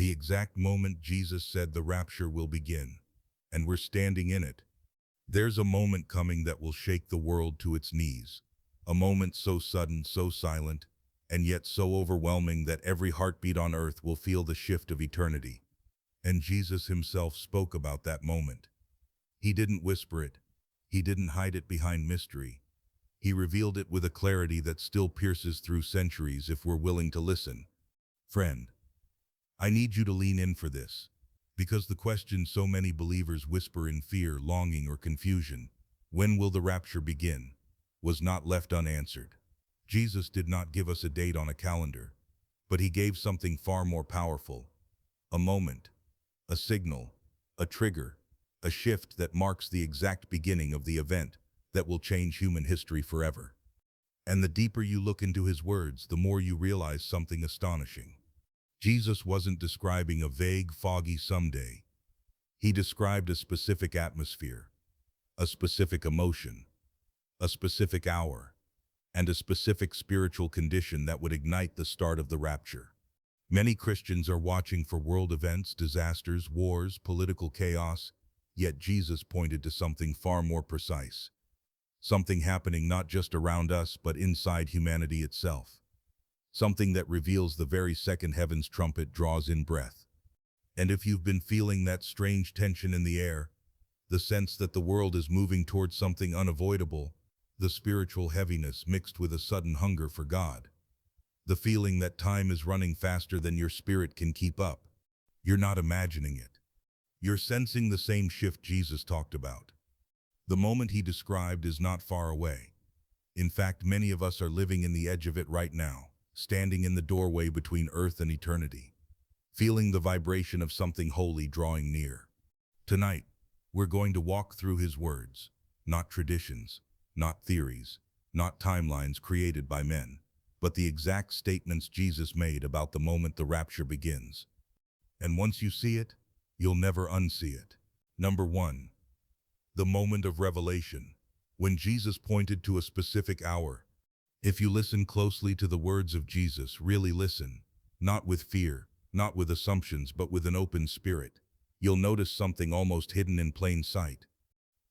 the exact moment Jesus said the rapture will begin, and we're standing in it. There's a moment coming that will shake the world to its knees, a moment so sudden, so silent, and yet so overwhelming that every heartbeat on earth will feel the shift of eternity. And Jesus himself spoke about that moment. He didn't whisper it. He didn't hide it behind mystery. He revealed it with a clarity that still pierces through centuries if we're willing to listen. Friend, I need you to lean in for this, because the question so many believers whisper in fear, longing, or confusion, when will the rapture begin, was not left unanswered. Jesus did not give us a date on a calendar, but he gave something far more powerful, a moment, a signal, a trigger, a shift that marks the exact beginning of the event that will change human history forever. And the deeper you look into his words, the more you realize something astonishing. Jesus wasn't describing a vague, foggy someday. He described a specific atmosphere, a specific emotion, a specific hour, and a specific spiritual condition that would ignite the start of the rapture. Many Christians are watching for world events, disasters, wars, political chaos, yet Jesus pointed to something far more precise. Something happening not just around us, but inside humanity itself. Something that reveals the very second heaven's trumpet draws in breath. And if you've been feeling that strange tension in the air, the sense that the world is moving towards something unavoidable, the spiritual heaviness mixed with a sudden hunger for God, the feeling that time is running faster than your spirit can keep up, you're not imagining it. You're sensing the same shift Jesus talked about. The moment he described is not far away. In fact, many of us are living in the edge of it right now, standing in the doorway between earth and eternity, feeling the vibration of something holy drawing near. Tonight, we're going to walk through his words, not traditions, not theories, not timelines created by men, but the exact statements Jesus made about the moment the rapture begins. And once you see it, you'll never unsee it. Number 1. The moment of revelation, when Jesus pointed to a specific hour. If you listen closely to the words of Jesus, really listen, not with fear, not with assumptions, but with an open spirit, you'll notice something almost hidden in plain sight.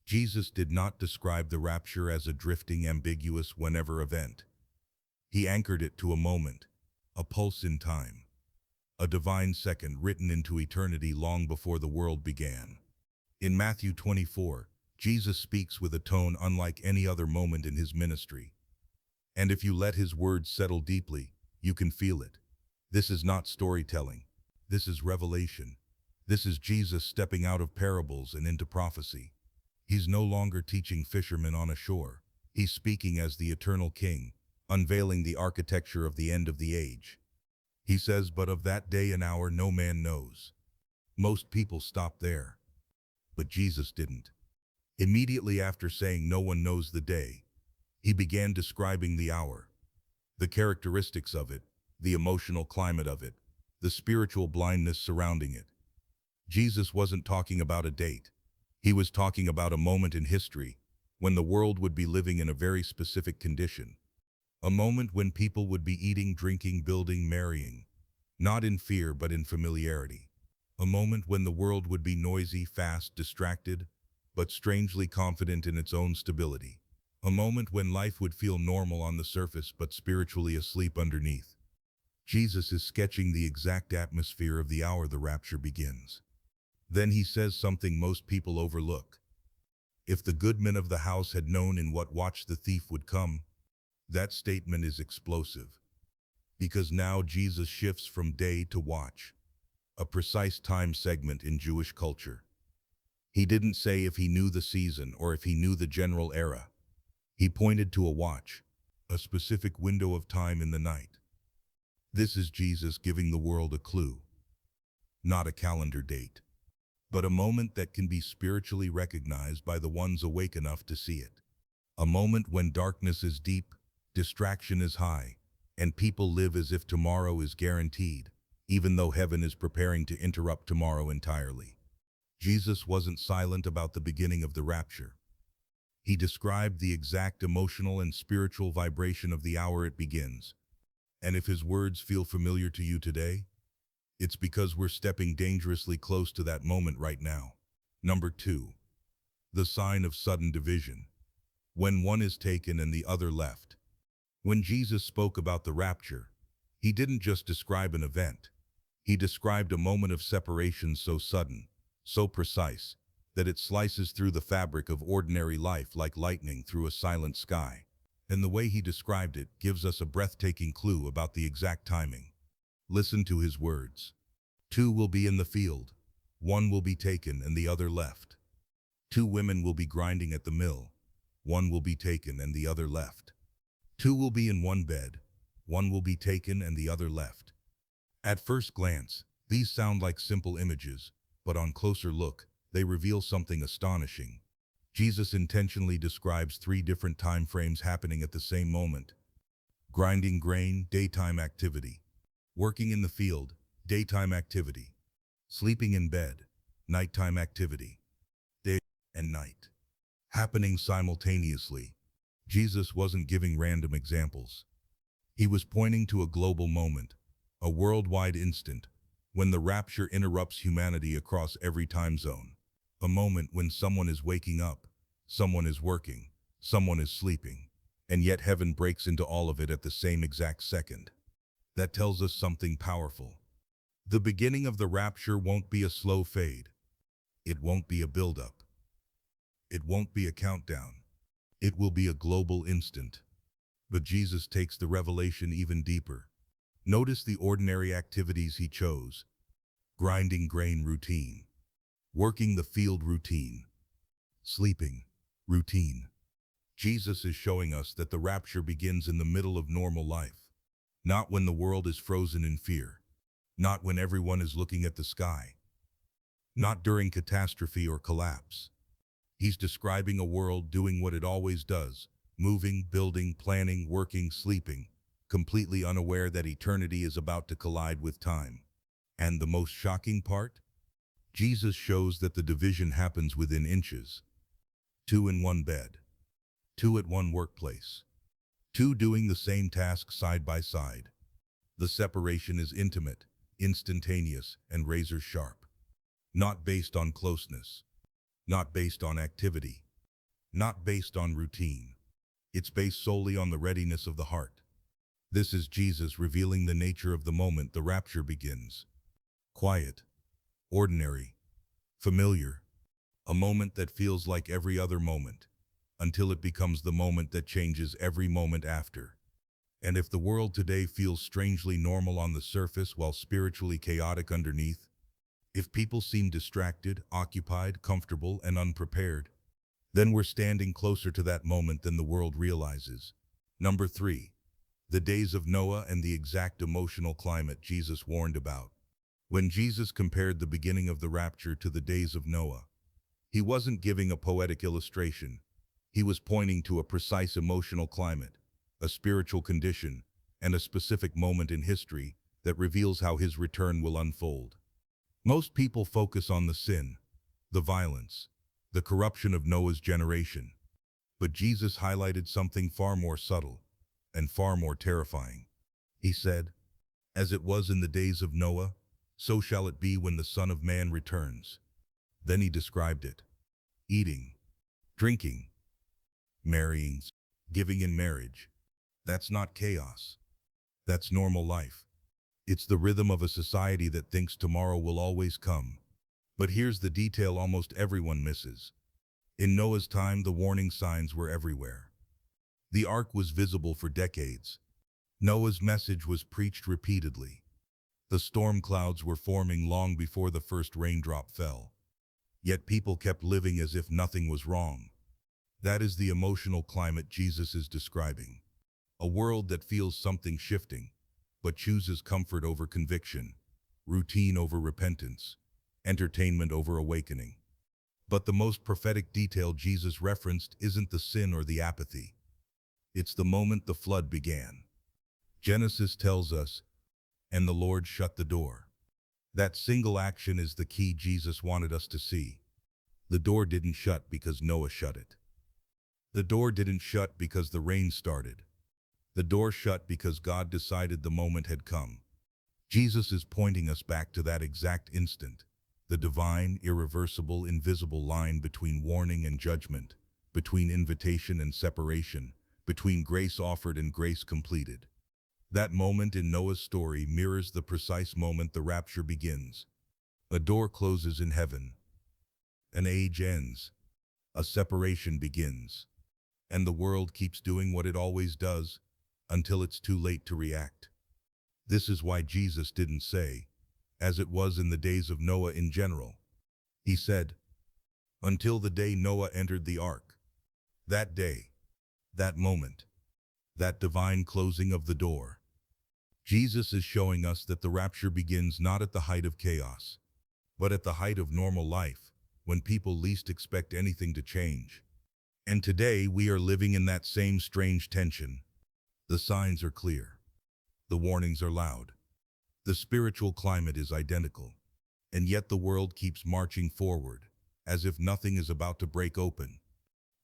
Jesus did not describe the rapture as a drifting, ambiguous whenever event. He anchored it to a moment, a pulse in time, a divine second written into eternity long before the world began. In Matthew 24, Jesus speaks with a tone unlike any other moment in his ministry. And if you let his words settle deeply, you can feel it. This is not storytelling. This is revelation. This is Jesus stepping out of parables and into prophecy. He's no longer teaching fishermen on a shore. He's speaking as the eternal King, unveiling the architecture of the end of the age. He says, "But of that day and hour no man knows." Most people stop there, but Jesus didn't. Immediately after saying no one knows the day, he began describing the hour, the characteristics of it, the emotional climate of it, the spiritual blindness surrounding it. Jesus wasn't talking about a date. He was talking about a moment in history when the world would be living in a very specific condition. A moment when people would be eating, drinking, building, marrying, not in fear but in familiarity. A moment when the world would be noisy, fast, distracted, but strangely confident in its own stability. A moment when life would feel normal on the surface but spiritually asleep underneath. Jesus is sketching the exact atmosphere of the hour the rapture begins. Then he says something most people overlook. If the good men of the house had known in what watch the thief would come. That statement is explosive, because now Jesus shifts from day to watch, a precise time segment in Jewish culture. He didn't say if he knew the season or if he knew the general era. He pointed to a watch, a specific window of time in the night. This is Jesus giving the world a clue, not a calendar date, but a moment that can be spiritually recognized by the ones awake enough to see it. A moment when darkness is deep, distraction is high, and people live as if tomorrow is guaranteed, even though heaven is preparing to interrupt tomorrow entirely. Jesus wasn't silent about the beginning of the rapture. He described the exact emotional and spiritual vibration of the hour it begins. And if his words feel familiar to you today, It's because we're stepping dangerously close to that moment right now. Number 2. The sign of sudden division. When one is taken and the other left. When Jesus spoke about the rapture, he didn't just describe an event. He described a moment of separation so sudden, so precise, that it slices through the fabric of ordinary life like lightning through a silent sky. And the way he described it gives us a breathtaking clue about the exact timing. Listen to his words. 2 will be in the field. 1 will be taken and the other left. 2 women will be grinding at the mill. 1 will be taken and the other left. 2 will be in one bed. 1 will be taken and the other left. At first glance, these sound like simple images, but on closer look, they reveal something astonishing. Jesus intentionally describes 3 different time frames happening at the same moment. Grinding grain, daytime activity. Working in the field, daytime activity. Sleeping in bed, nighttime activity. Day and night. Happening simultaneously. Jesus wasn't giving random examples. He was pointing to a global moment, a worldwide instant, when the rapture interrupts humanity across every time zone. A moment when someone is waking up, someone is working, someone is sleeping, and yet heaven breaks into all of it at the same exact second. That tells us something powerful. The beginning of the rapture won't be a slow fade. It won't be a buildup. It won't be a countdown. It will be a global instant. But Jesus takes the revelation even deeper. Notice the ordinary activities he chose. Grinding grain routine. Working the field routine. Sleeping routine. Jesus is showing us that the rapture begins in the middle of normal life. Not when the world is frozen in fear. Not when everyone is looking at the sky. Not during catastrophe or collapse. He's describing a world doing what it always does, moving, building, planning, working, sleeping, completely unaware that eternity is about to collide with time. And the most shocking part? Jesus shows that the division happens within inches. 2 in one bed. 2 at one workplace. 2 doing the same task side by side. The separation is intimate, instantaneous, and razor sharp. Not based on closeness. Not based on activity. Not based on routine. It's based solely on the readiness of the heart. This is Jesus revealing the nature of the moment the rapture begins. Quiet. Ordinary. Familiar. A moment that feels like every other moment, until it becomes the moment that changes every moment after. And if the world today feels strangely normal on the surface while spiritually chaotic underneath, if people seem distracted, occupied, comfortable, and unprepared, then we're standing closer to that moment than the world realizes. Number 3. The days of Noah and the exact emotional climate Jesus warned about. When Jesus compared the beginning of the rapture to the days of Noah, he wasn't giving a poetic illustration. He was pointing to a precise emotional climate, a spiritual condition, and a specific moment in history that reveals how his return will unfold. Most people focus on the sin, the violence, the corruption of Noah's generation. But Jesus highlighted something far more subtle and far more terrifying. He said, "As it was in the days of Noah, so shall it be when the Son of Man returns." Then he described it. Eating, drinking, marrying, giving in marriage. That's not chaos. That's normal life. It's the rhythm of a society that thinks tomorrow will always come. But here's the detail almost everyone misses. In Noah's time, the warning signs were everywhere. The ark was visible for decades. Noah's message was preached repeatedly. The storm clouds were forming long before the first raindrop fell. Yet people kept living as if nothing was wrong. That is the emotional climate Jesus is describing. A world that feels something shifting, but chooses comfort over conviction, routine over repentance, entertainment over awakening. But the most prophetic detail Jesus referenced isn't the sin or the apathy. It's the moment the flood began. Genesis tells us, "And the Lord shut the door." That single action is the key Jesus wanted us to see. The door didn't shut because Noah shut it. The door didn't shut because the rain started. The door shut because God decided the moment had come. Jesus is pointing us back to that exact instant, the divine, irreversible, invisible line between warning and judgment, between invitation and separation, between grace offered and grace completed. That moment in Noah's story mirrors the precise moment the rapture begins. A door closes in heaven. An age ends. A separation begins. And the world keeps doing what it always does until it's too late to react. This is why Jesus didn't say, as it was in the days of Noah in general. He said, until the day Noah entered the ark. That day, that moment, that divine closing of the door. Jesus is showing us that the rapture begins not at the height of chaos, but at the height of normal life, when people least expect anything to change. And today we are living in that same strange tension. The signs are clear. The warnings are loud. The spiritual climate is identical. And yet the world keeps marching forward, as if nothing is about to break open.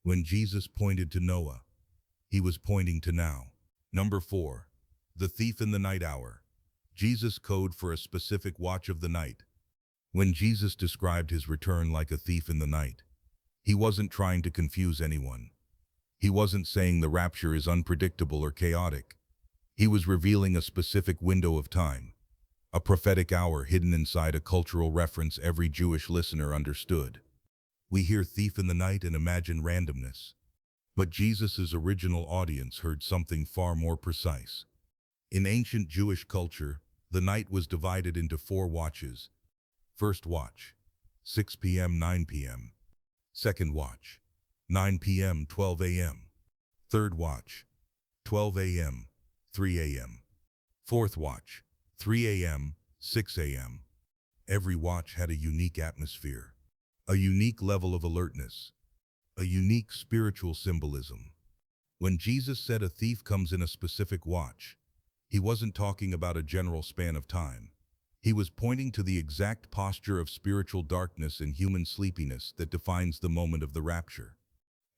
When Jesus pointed to Noah, he was pointing to now. Number 4. The thief in the night hour. Jesus' code for a specific watch of the night. When Jesus described his return like a thief in the night, he wasn't trying to confuse anyone. He wasn't saying the rapture is unpredictable or chaotic. He was revealing a specific window of time, a prophetic hour hidden inside a cultural reference every Jewish listener understood. We hear thief in the night and imagine randomness. But Jesus' original audience heard something far more precise. In ancient Jewish culture, the night was divided into 4 watches. First watch, 6 p.m., 9 p.m. Second watch, 9 p.m., 12 a.m. Third watch, 12 a.m., 3 a.m. Fourth watch, 3 a.m., 6 a.m. Every watch had a unique atmosphere, a unique level of alertness, a unique spiritual symbolism. When Jesus said a thief comes in a specific watch, he wasn't talking about a general span of time. He was pointing to the exact posture of spiritual darkness and human sleepiness that defines the moment of the rapture.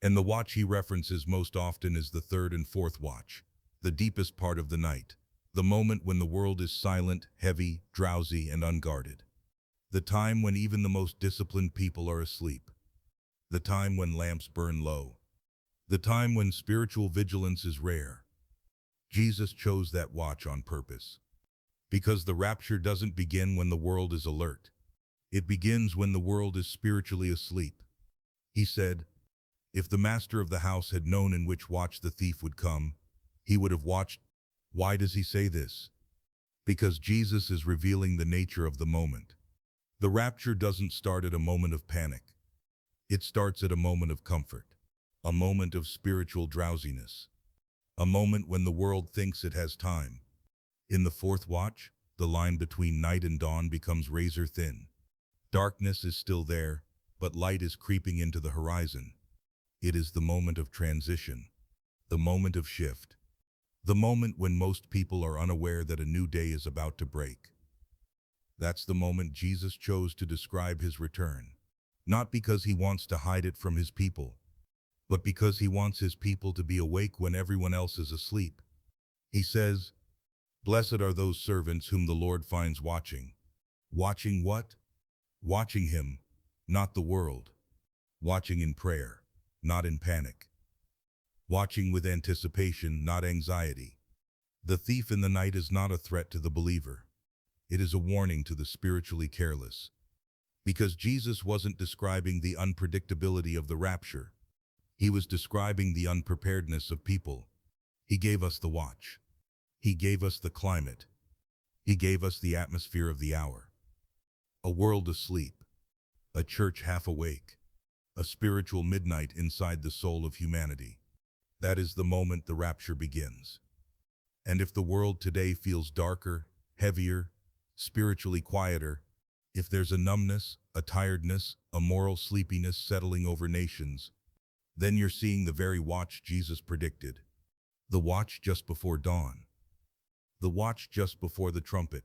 And the watch he references most often is the third and fourth watch, the deepest part of the night, the moment when the world is silent, heavy, drowsy, and unguarded. The time when even the most disciplined people are asleep. The time when lamps burn low. The time when spiritual vigilance is rare. Jesus chose that watch on purpose. Because the rapture doesn't begin when the world is alert. It begins when the world is spiritually asleep. He said, if the master of the house had known in which watch the thief would come, he would have watched. Why does he say this? Because Jesus is revealing the nature of the moment. The rapture doesn't start at a moment of panic. It starts at a moment of comfort, a moment of spiritual drowsiness, a moment when the world thinks it has time. In the fourth watch, the line between night and dawn becomes razor thin. Darkness is still there, but light is creeping into the horizon. It is the moment of transition, the moment of shift, the moment when most people are unaware that a new day is about to break. That's the moment Jesus chose to describe his return, not because he wants to hide it from his people, but because he wants his people to be awake when everyone else is asleep. He says, blessed are those servants whom the Lord finds watching. Watching what? Watching him, not the world. Watching in prayer, not in panic. Watching with anticipation, not anxiety. The thief in the night is not a threat to the believer. It is a warning to the spiritually careless. Because Jesus wasn't describing the unpredictability of the rapture. He was describing the unpreparedness of people. He gave us the watch. He gave us the climate. He gave us the atmosphere of the hour. A world asleep. A church half awake. A spiritual midnight inside the soul of humanity. That is the moment the rapture begins. And if the world today feels darker, heavier, spiritually quieter, if there's a numbness, a tiredness, a moral sleepiness settling over nations, then you're seeing the very watch Jesus predicted. The watch just before dawn. The watch just before the trumpet.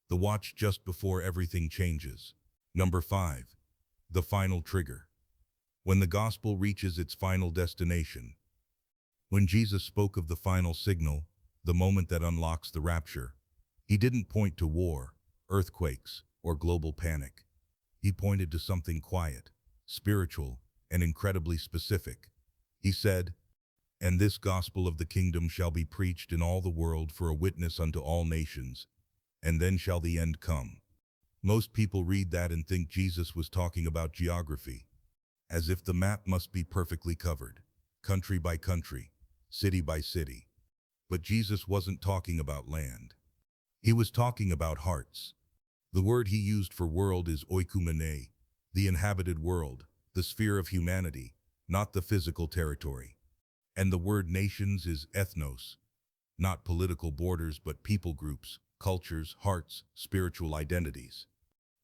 The watch just before everything changes. Number 5. The final trigger. When the gospel reaches its final destination. When Jesus spoke of the final signal, the moment that unlocks the rapture, He didn't point to war, earthquakes, or global panic. He pointed to something quiet, spiritual, and incredibly specific. He said, "And this gospel of the kingdom shall be preached in all the world for a witness unto all nations, and then shall the end come." Most people read that and think Jesus was talking about geography, as if the map must be perfectly covered, country by country, city by city. But Jesus wasn't talking about land. He was talking about hearts. The word he used for world is oikumene, the inhabited world, the sphere of humanity, not the physical territory. And the word nations is ethnos, not political borders but people groups, cultures, hearts, spiritual identities.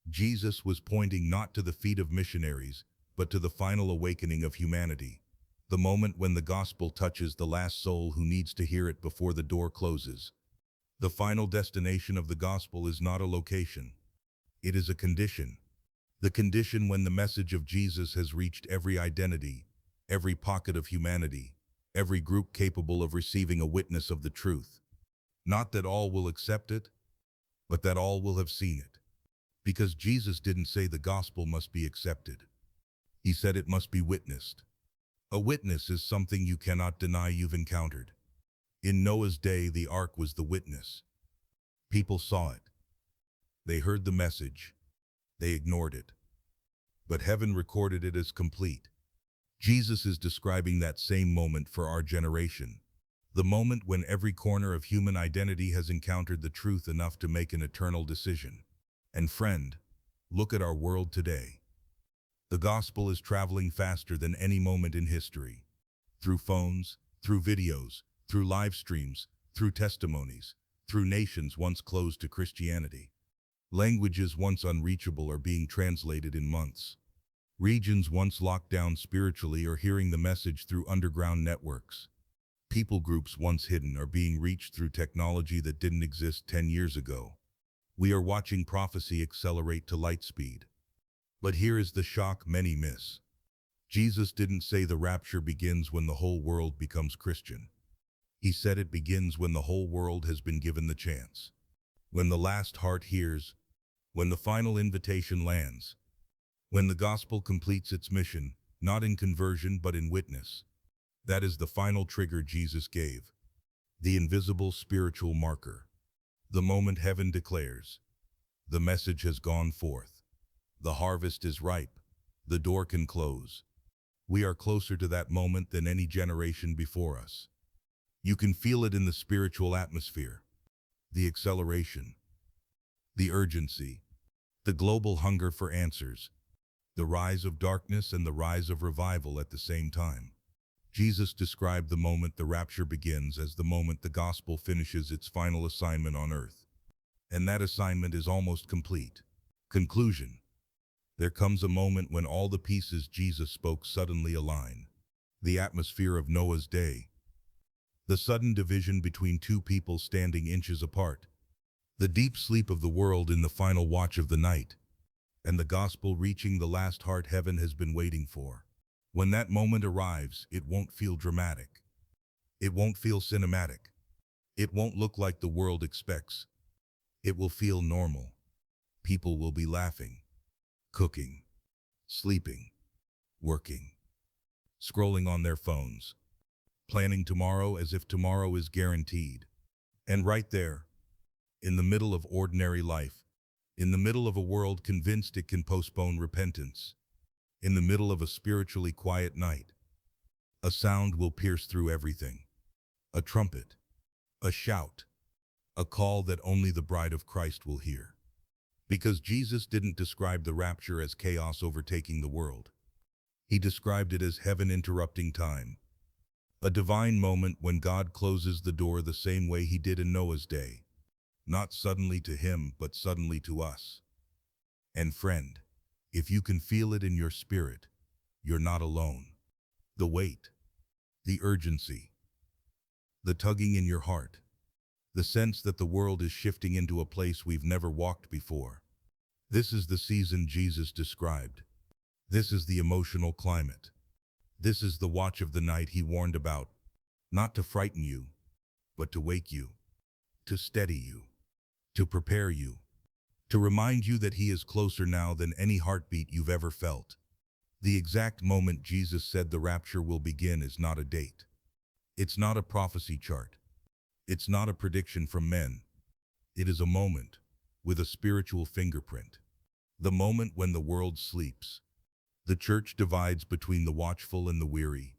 Jesus was pointing not to the feet of missionaries, but to the final awakening of humanity, the moment when the gospel touches the last soul who needs to hear it before the door closes. The final destination of the gospel is not a location. It is a condition. The condition when the message of Jesus has reached every identity, every pocket of humanity, every group capable of receiving a witness of the truth. Not that all will accept it, but that all will have seen it. Because Jesus didn't say the gospel must be accepted. He said it must be witnessed. A witness is something you cannot deny you've encountered. In Noah's day, the ark was the witness. People saw it. They heard the message. They ignored it. But heaven recorded it as complete. Jesus is describing that same moment for our generation. The moment when every corner of human identity has encountered the truth enough to make an eternal decision. And friend, look at our world today. The gospel is traveling faster than any moment in history. Through phones, through videos, through live streams, through testimonies, through nations once closed to Christianity. Languages once unreachable are being translated in months. Regions once locked down spiritually are hearing the message through underground networks. People groups once hidden are being reached through technology that didn't exist 10 years ago. We are watching prophecy accelerate to light speed. But here is the shock many miss. Jesus didn't say the rapture begins when the whole world becomes Christian. He said it begins when the whole world has been given the chance. When the last heart hears, when the final invitation lands, when the gospel completes its mission, not in conversion but in witness. That is the final trigger Jesus gave. The invisible spiritual marker. The moment heaven declares, the message has gone forth. The harvest is ripe. The door can close. We are closer to that moment than any generation before us. You can feel it in the spiritual atmosphere. The acceleration. The urgency. The global hunger for answers. The rise of darkness and the rise of revival at the same time. Jesus described the moment the rapture begins as the moment the gospel finishes its final assignment on earth. And that assignment is almost complete. Conclusion. There comes a moment when all the pieces Jesus spoke suddenly align. The atmosphere of Noah's day. The sudden division between two people standing inches apart. The deep sleep of the world in the final watch of the night. And the gospel reaching the last heart heaven has been waiting for. When that moment arrives, it won't feel dramatic. It won't feel cinematic. It won't look like the world expects. It will feel normal. People will be laughing, cooking, sleeping, working, scrolling on their phones, planning tomorrow as if tomorrow is guaranteed. And right there, in the middle of ordinary life, in the middle of a world convinced it can postpone repentance, in the middle of a spiritually quiet night, a sound will pierce through everything. A trumpet, a shout, a call that only the bride of Christ will hear. Because Jesus didn't describe the rapture as chaos overtaking the world. He described it as heaven interrupting time. A divine moment when God closes the door the same way he did in Noah's day. Not suddenly to him, but suddenly to us. And friend, if you can feel it in your spirit, you're not alone. The weight, the urgency, the tugging in your heart, the sense that the world is shifting into a place we've never walked before. This is the season Jesus described. This is the emotional climate. This is the watch of the night he warned about, not to frighten you, but to wake you, to steady you, to prepare you, to remind you that he is closer now than any heartbeat you've ever felt. The exact moment Jesus said the rapture will begin is not a date. It's not a prophecy chart. It's not a prediction from men. It is a moment with a spiritual fingerprint. The moment when the world sleeps. The church divides between the watchful and the weary,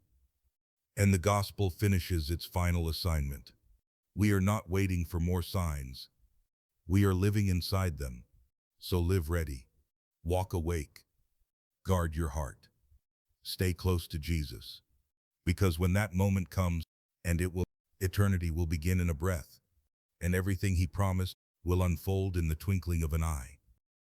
and the gospel finishes its final assignment. We are not waiting for more signs. We are living inside them. So live ready. Walk awake. Guard your heart. Stay close to Jesus. Because when that moment comes, and eternity will begin in a breath, and everything he promised will unfold in the twinkling of an eye.